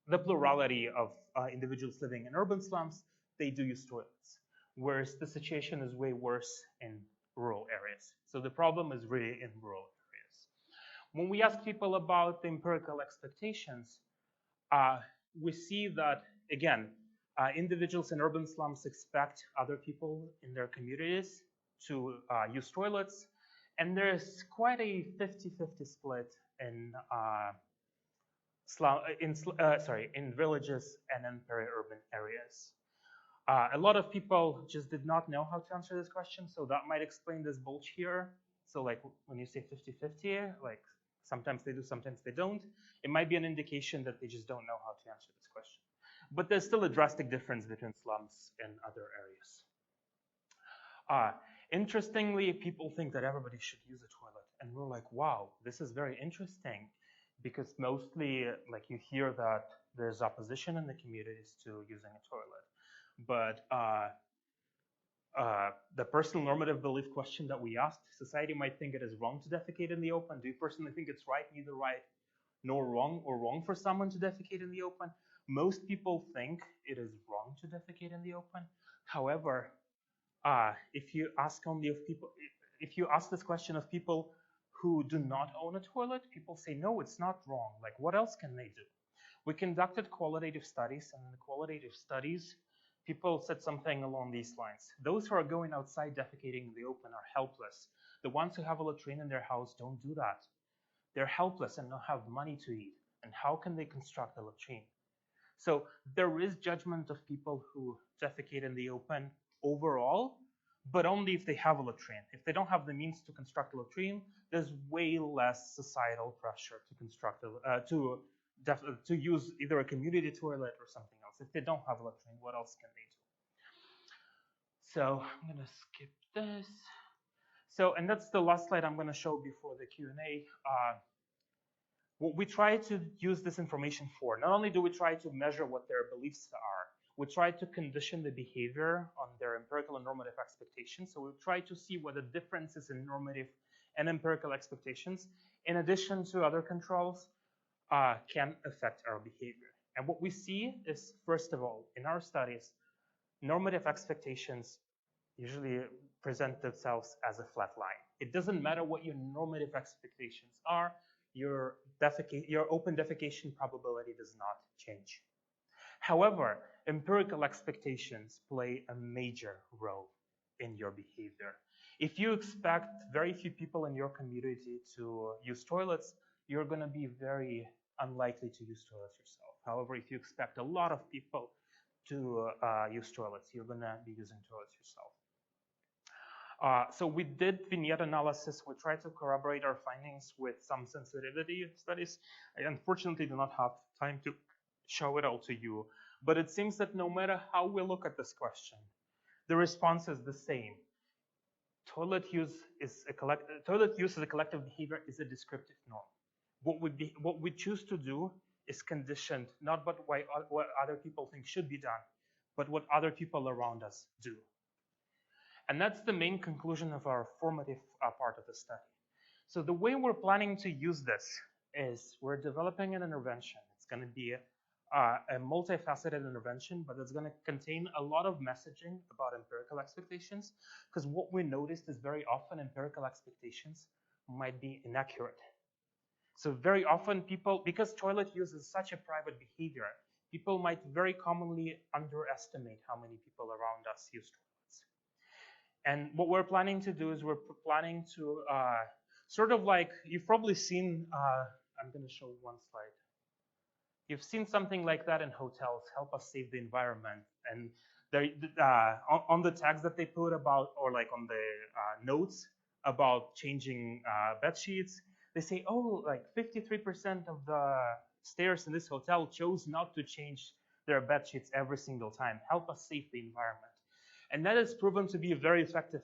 the plurality of individuals living in urban slums, they do use toilets, whereas the situation is way worse in rural areas. So the problem is really in rural areas. When we ask people about the empirical expectations, we see that, again, Individuals in urban slums expect other people in their communities to use toilets, and there's quite a 50-50 split in in villages and in peri-urban areas. A lot of people just did not know how to answer this question, so that might explain this bulge here. So like when you say 50-50, like sometimes they do, sometimes they don't, it might be an indication that they just don't know how to answer this question. But there's still a drastic difference between slums and other areas. Interestingly, people think that everybody should use a toilet, and we're like, wow, this is very interesting, because mostly like you hear that there's opposition in the communities to using a toilet. But the personal normative belief question that we asked, society might think it is wrong to defecate in the open. Do you personally think it's right, neither right nor wrong, or wrong for someone to defecate in the open? Most people think it is wrong to defecate in the open. However, if you ask this question of people who do not own a toilet, people say, no, it's not wrong. Like, what else can they do? We conducted qualitative studies, and in the qualitative studies, people said something along these lines. Those who are going outside defecating in the open are helpless. The ones who have a latrine in their house don't do that. They're helpless and don't have money to eat. And how can they construct a latrine? So there is judgment of people who defecate in the open overall, but only if they have a latrine. If they don't have the means to construct a latrine, there's way less societal pressure to construct to use either a community toilet or something else. If they don't have a latrine, what else can they do? So I'm going to skip this. So, and that's the last slide I'm going to show before the Q&A. What we try to use this information for, not only do we try to measure what their beliefs are, we try to condition the behavior on their empirical and normative expectations. So we try to see what the differences in normative and empirical expectations, in addition to other controls, can affect our behavior. And what we see is, first of all, in our studies, normative expectations usually present themselves as a flat line. It doesn't matter what your normative expectations are, your open defecation probability does not change. However, empirical expectations play a major role in your behavior. If you expect very few people in your community to use toilets, you're going to be very unlikely to use toilets yourself. However, if you expect a lot of people to use toilets, you're going to be using toilets yourself. So we did vignette analysis. We tried to corroborate our findings with some sensitivity studies. I unfortunately do not have time to show it all to you, but it seems that no matter how we look at this question, the response is the same. Toilet use as a collective behavior is a descriptive norm. What we choose to do is conditioned not by what other people think should be done, but what other people around us do. And that's the main conclusion of our formative part of the study. So the way we're planning to use this is we're developing an intervention. It's going to be a multifaceted intervention, but it's going to contain a lot of messaging about empirical expectations, because what we noticed is very often empirical expectations might be inaccurate. So very often people, because toilet use is such a private behavior, people might very commonly underestimate how many people around us use toilets. And what we're planning to do is we're planning to sort of like, you've probably seen, I'm going to show one slide. You've seen something like that in hotels, help us save the environment. And on the tags that they put about, or like on the notes about changing bed sheets, they say, oh, like 53% of the stayers in this hotel chose not to change their bed sheets every single time. Help us save the environment. And that has proven to be a very effective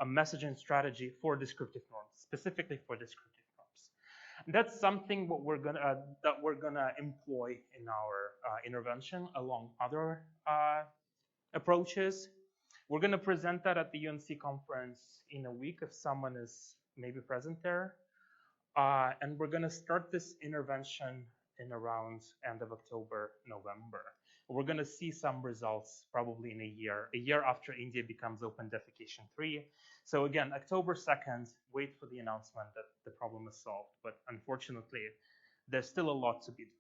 messaging strategy for descriptive norms, specifically for descriptive norms. And that's something that we're gonna employ in our intervention along other approaches. We're gonna present that at the UNC conference in a week if someone is maybe present there. And we're gonna start this intervention in around end of October, November. We're going to see some results probably in a year after India becomes open defecation 3. So again, October 2nd, wait for the announcement that the problem is solved. But unfortunately, there's still a lot to be done.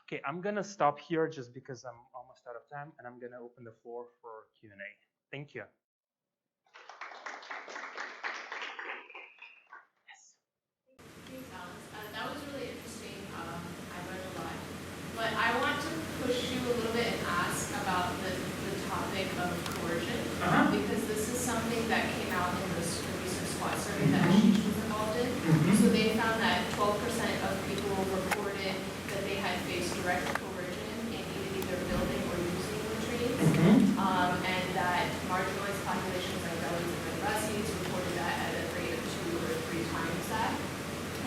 Okay, I'm gonna stop here just because I'm almost out of time, and I'm gonna open the floor for Q&A. Thank you. That was really interesting. I learned a lot. But I want to push you a little bit and ask about the topic of coercion, because this is something that came out in the research squad survey that Ashish was involved in. So they found that 12% of people reported that they had faced direct coercion in either building or using latrines, and that marginalized populations like Belarus and Belarusians reported that at a rate of 2 or 3 times that.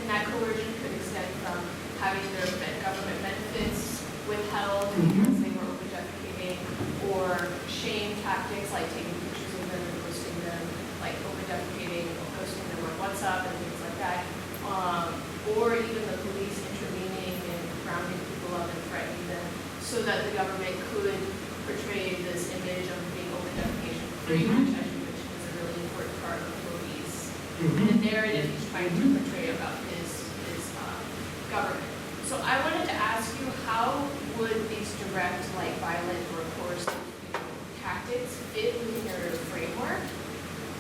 And that coercion could extend from having their government benefits withheld because they were over-defecating, or shame tactics like taking pictures of them and posting them, like over-defecating, posting them on WhatsApp and things like that, or even the police intervening and rounding people up and threatening them, so that the government could portray this image of being over-defecation free, which is a really important part of Logi's the narrative he's trying to portray about his government. So I wanted to ask you, how would these direct, like violent or coercive tactics fit within your framework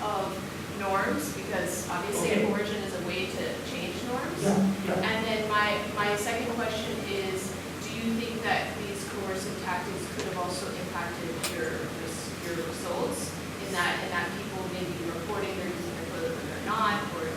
of norms? Because obviously coercion is a way to change norms. And then my second question is, do you think that these coercive tactics could have also impacted your results in that people may be reporting they're using their toilet when they're not, or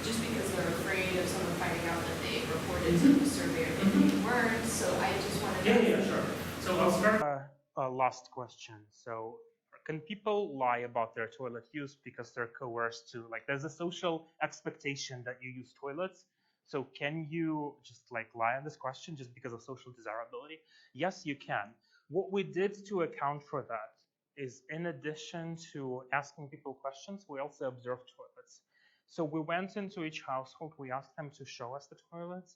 just because they're afraid of someone finding out that they reported to the survey or maybe they weren't. So I just wanted to... Yeah, sure. So I'll start last question. So can people lie about their toilet use because they're coerced to, like, there's a social expectation that you use toilets. So can you just like lie on this question just because of social desirability? Yes, you can. What we did to account for that is, in addition to asking people questions, we also observed toilets. So we went into each household, we asked them to show us the toilets.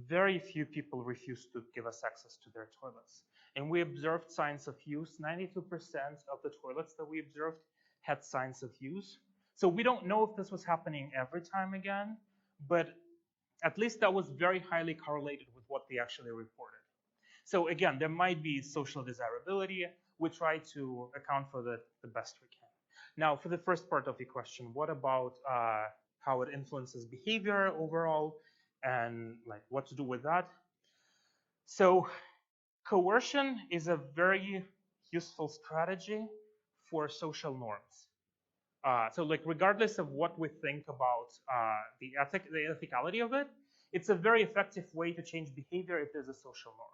Very few people refused to give us access to their toilets. And we observed signs of use. 92% of the toilets that we observed had signs of use. So we don't know if this was happening every time again, but at least that was very highly correlated with what they actually reported. So again, there might be social desirability. We try to account for that the best we can. Now, for the first part of your question, what about how it influences behavior overall and like what to do with that? So coercion is a very useful strategy for social norms. So like regardless of what we think about the ethicality of it, it's a very effective way to change behavior if there's a social norm.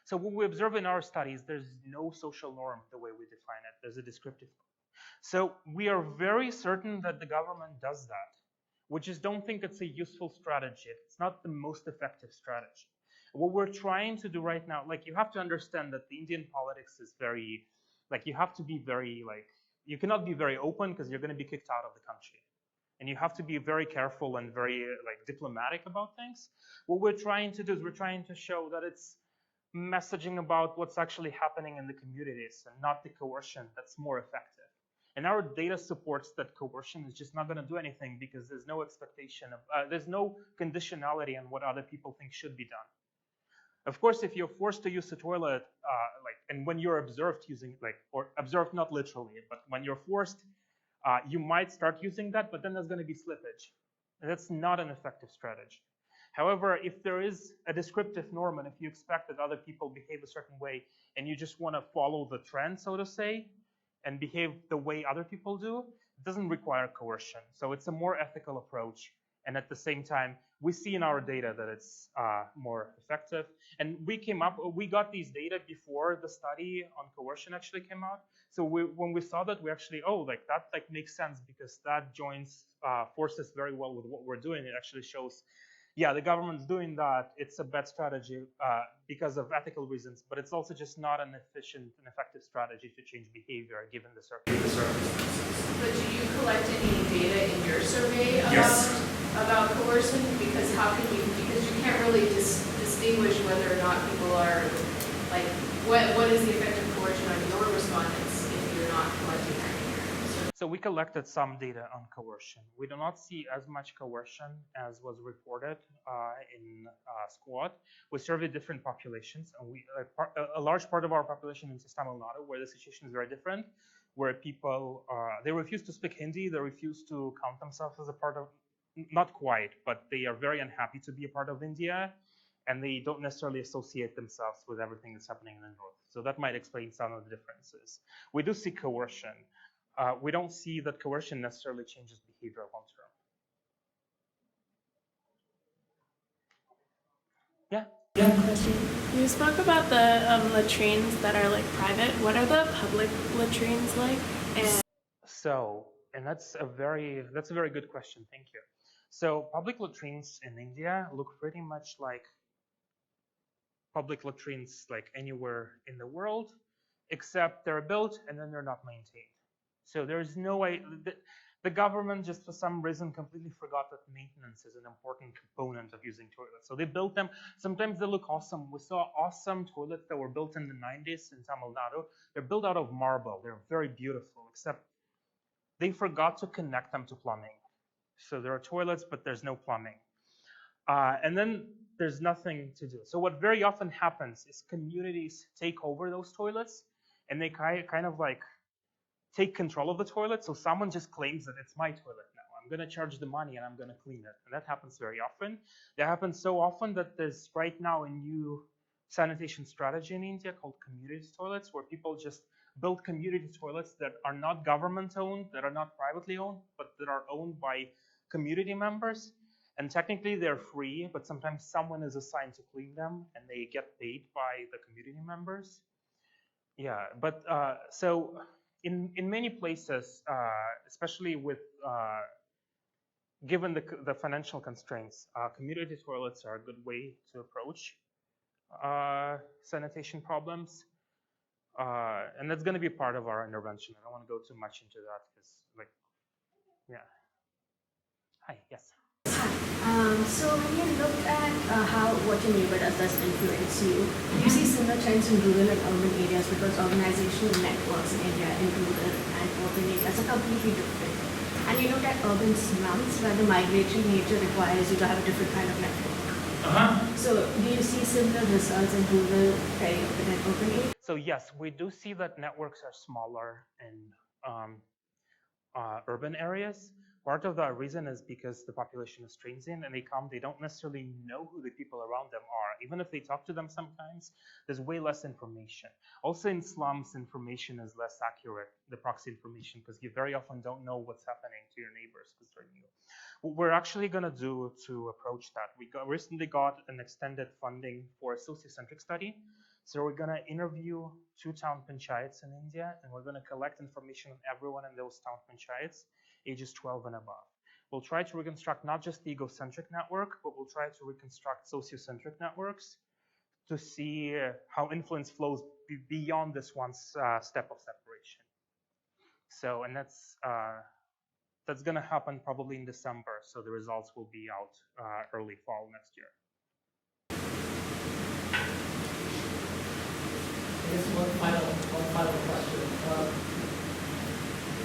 So what we observe in our studies, there's no social norm the way we define it. There's a descriptive norm. So we are very certain that the government does that. We just don't think it's a useful strategy. It's not the most effective strategy. What we're trying to do right now, like, you have to understand that the Indian politics is very, like, you have to be very, like, you cannot be very open because you're going to be kicked out of the country. And you have to be very careful and very, like, diplomatic about things. What we're trying to do is we're trying to show that it's messaging about what's actually happening in the communities and not the coercion that's more effective. And our data supports that coercion is just not going to do anything because there's no expectation of, there's no conditionality on what other people think should be done. Of course, if you're forced to use the toilet, and when you're observed using, like, or observed not literally, but when you're forced, you might start using that, but then there's going to be slippage. And that's not an effective strategy. However, if there is a descriptive norm, and if you expect that other people behave a certain way, and you just want to follow the trend, so to say, and behave the way other people do, it doesn't require coercion. So it's a more ethical approach. And at the same time, we see in our data that it's more effective. And we got these data before the study on coercion actually came out. So when we saw that, we actually, that makes sense because that joins forces very well with what we're doing. It actually shows, yeah, the government's doing that. It's a bad strategy because of ethical reasons, but it's also just not an efficient and effective strategy to change behavior given the circumstances. But do you collect any data in your survey about coercion? Because because you can't really distinguish whether or not people are, like, what is the effect of coercion on your respondents if you're not collecting that in your survey? So we collected some data on coercion. We do not see as much coercion as was reported in squad. We survey different populations, and a large part of our population in Tamil Nadu, where the situation is very different, where people, they refuse to speak Hindi, they refuse to count themselves as a part of, not quite, but they are very unhappy to be a part of India, and they don't necessarily associate themselves with everything that's happening in the north. So that might explain some of the differences. We do see coercion. We don't see that coercion necessarily changes behavior long term. Yeah? You spoke about the latrines that are like private. What are the public latrines like? And that's a very good question. Thank you. So public latrines in India look pretty much like public latrines like anywhere in the world, except they're built and then they're not maintained. So there's no way, the government just for some reason completely forgot that maintenance is an important component of using toilets. So they built them, sometimes they look awesome. We saw awesome toilets that were built in the 90s in Tamil Nadu. They're built out of marble, they're very beautiful, except they forgot to connect them to plumbing. So there are toilets, but there's no plumbing. And then there's nothing to do. So what very often happens is communities take over those toilets and they kind of like take control of the toilet. So someone just claims that it's my toilet now. I'm going to charge the money and I'm going to clean it. And that happens very often. That happens so often that there's right now a new sanitation strategy in India called community toilets, where people just build community toilets that are not government owned, that are not privately owned, but that are owned by community members. And technically they're free, but sometimes someone is assigned to clean them and they get paid by the community members. Yeah, but so in many places, especially with given the financial constraints, community toilets are a good way to approach sanitation problems. And that's going to be part of our intervention. I don't want to go too much into that because, like, yeah. Hi, yes. So when you looked at how what your neighbor does influence you, do you see similar trends in rural and urban areas, because organizational networks in India in rural and urban areas are completely different? And you look at urban slums where the migratory nature requires you to have a different kind of network. So do you see similar results in rural, peri-urban and urban areas? So yes, we do see that networks are smaller in urban areas. Part of that reason is because the population is transient and they don't necessarily know who the people around them are. Even if they talk to them sometimes, there's way less information. Also in slums, information is less accurate, the proxy information, because you very often don't know what's happening to your neighbors because they're new. What we're actually going to do to approach that, we recently got an extended funding for a sociocentric study. So we're going to interview 2 town panchayats in India, and we're going to collect information on everyone in those town panchayats, ages 12 and above. We'll try to reconstruct not just the egocentric network, but we'll try to reconstruct sociocentric networks to see how influence flows beyond this one step of separation. So, and that's going to happen probably in December. So the results will be out early fall next year. I guess one final question.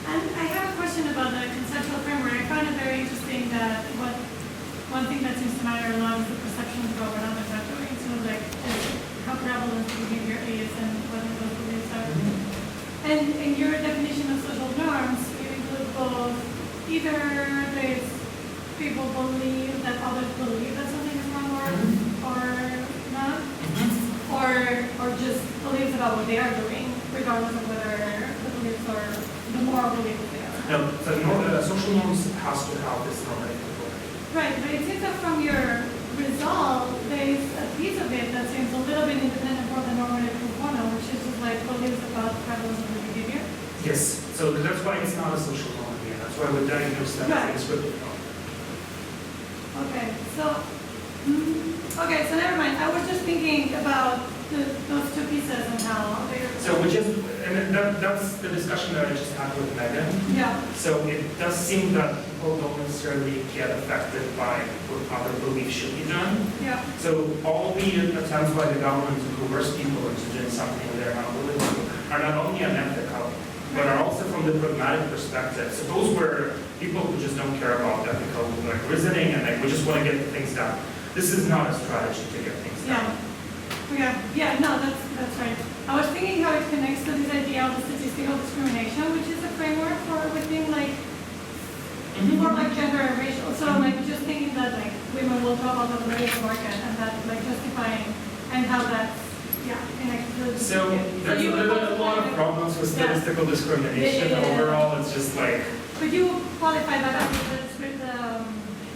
I have a question about the conceptual framework. I found it very interesting that one thing that seems to matter a lot is the perceptions about what others are doing. So like how prevalent the behavior is and what those beliefs are. And in your definition of social norms, you include both either there's people believe that others believe that something is wrong or not, or just beliefs about what they are doing, regardless of whether the beliefs are the moral beliefs they are. No, the social norms has to have this normative component. Right, but it seems that from your result, there's a piece of it that seems a little bit independent from the normative component, which is just like beliefs about the prevalence of the behavior. Yes, so that's why it's not a social norm here. That's why we diagnose that as a descriptive norm. Okay, so never mind. I was just thinking about those 2 pieces and how they're... So that's the discussion that I just had with Megan. Yeah. So it does seem that people don't necessarily get affected by what other beliefs should be done. Yeah. So all the attempts by the government to coerce people into doing something they're not willing to are not only unethical, but are also from the pragmatic perspective. Suppose we're people who just don't care about ethical reasoning and we just want to get things done. This is not a strategy to get things done. No, that's right. I was thinking how it connects to this idea of the statistical discrimination, which is a framework for within like for like gender and racial. So like just thinking that like women will talk about the labor market and that like justifying and how that's connected to the So there's a lot of problems with statistical discrimination overall. It's just like. Could you qualify that as with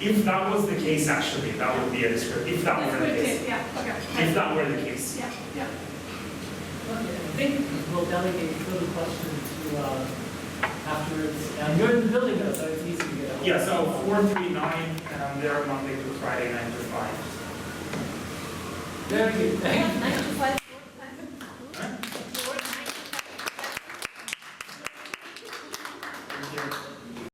If that was the case, actually, that would be a description. If that were the case. If that were the case. Yeah. Okay, I think we'll delegate further questions to afterwards. You're in the building though, so it's easy to get out. Yeah, so 439, and I'm there Monday through Friday, 9 to 5. Very good. Thank you. 9 to 5